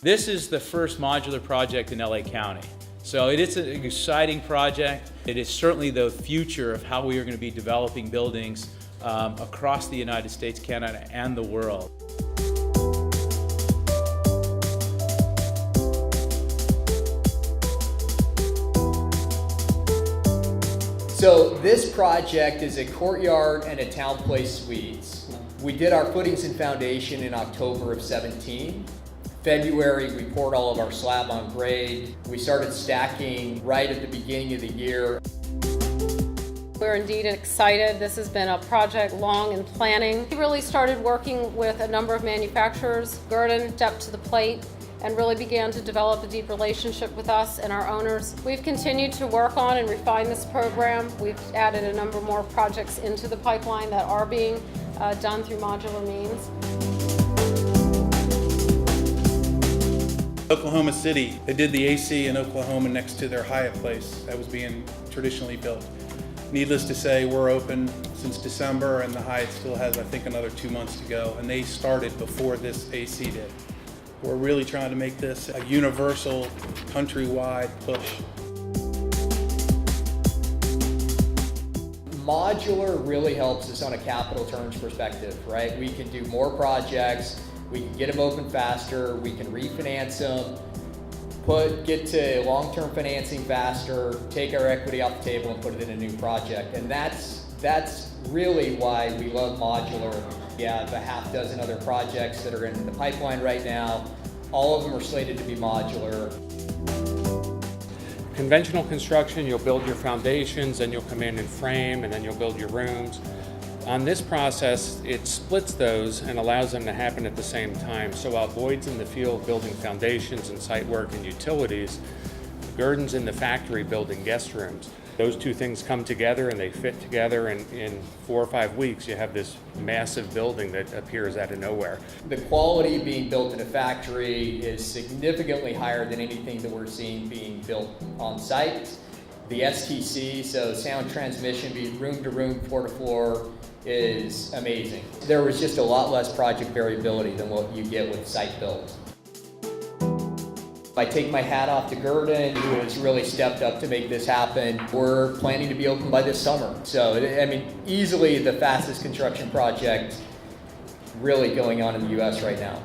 This is the first modular project in LA County. So it is an exciting project. It is certainly the future of how we are going to be developing buildings across the United States, Canada, and the world. So this project is a Courtyard and a Town Place Suites. We did our footings and foundation in October of 17. February, we poured all of our slab on grade. We started stacking right at the beginning of the year. We're indeed excited. This has been a project long in planning. We really started working with a number of manufacturers. Guerdon stepped to the plate and really began to develop a deep relationship with us and our owners. We've continued to work on and refine this program. We've added a number more projects into the pipeline that are being done through modular means. Oklahoma City, they did the AC in Oklahoma next to their Hyatt place that was being traditionally built. Needless to say, we're open since December and the Hyatt still has, I think, another 2 months to go, and they started before this AC did. We're really trying to make this a universal, countrywide push. Modular really helps us on a capital turns perspective, right? We can do more projects, we can get them open faster, we can refinance them, get to long-term financing faster, take our equity off the table and put it in a new project. And that's really why we love modular. We have a half dozen other projects that are in the pipeline right now. All of them are slated to be modular. Conventional construction, you'll build your foundations, then you'll come in and frame, and then you'll build your rooms. On this process, it splits those and allows them to happen at the same time. So while Boyd's in the field building foundations and site work and utilities, Guerdon's in the factory building guest rooms. Those two things come together and they fit together, and in 4 or 5 weeks you have this massive building that appears out of nowhere. The quality being built in a factory is significantly higher than anything that we're seeing being built on site. The STC, so sound transmission, be room to room, floor to floor, is amazing. There was just a lot less project variability than what you get with site builds. I take my hat off to Guerdon, who has really stepped up to make this happen. We're planning to be open by this summer. So, I mean, easily the fastest construction project really going on in the US right now.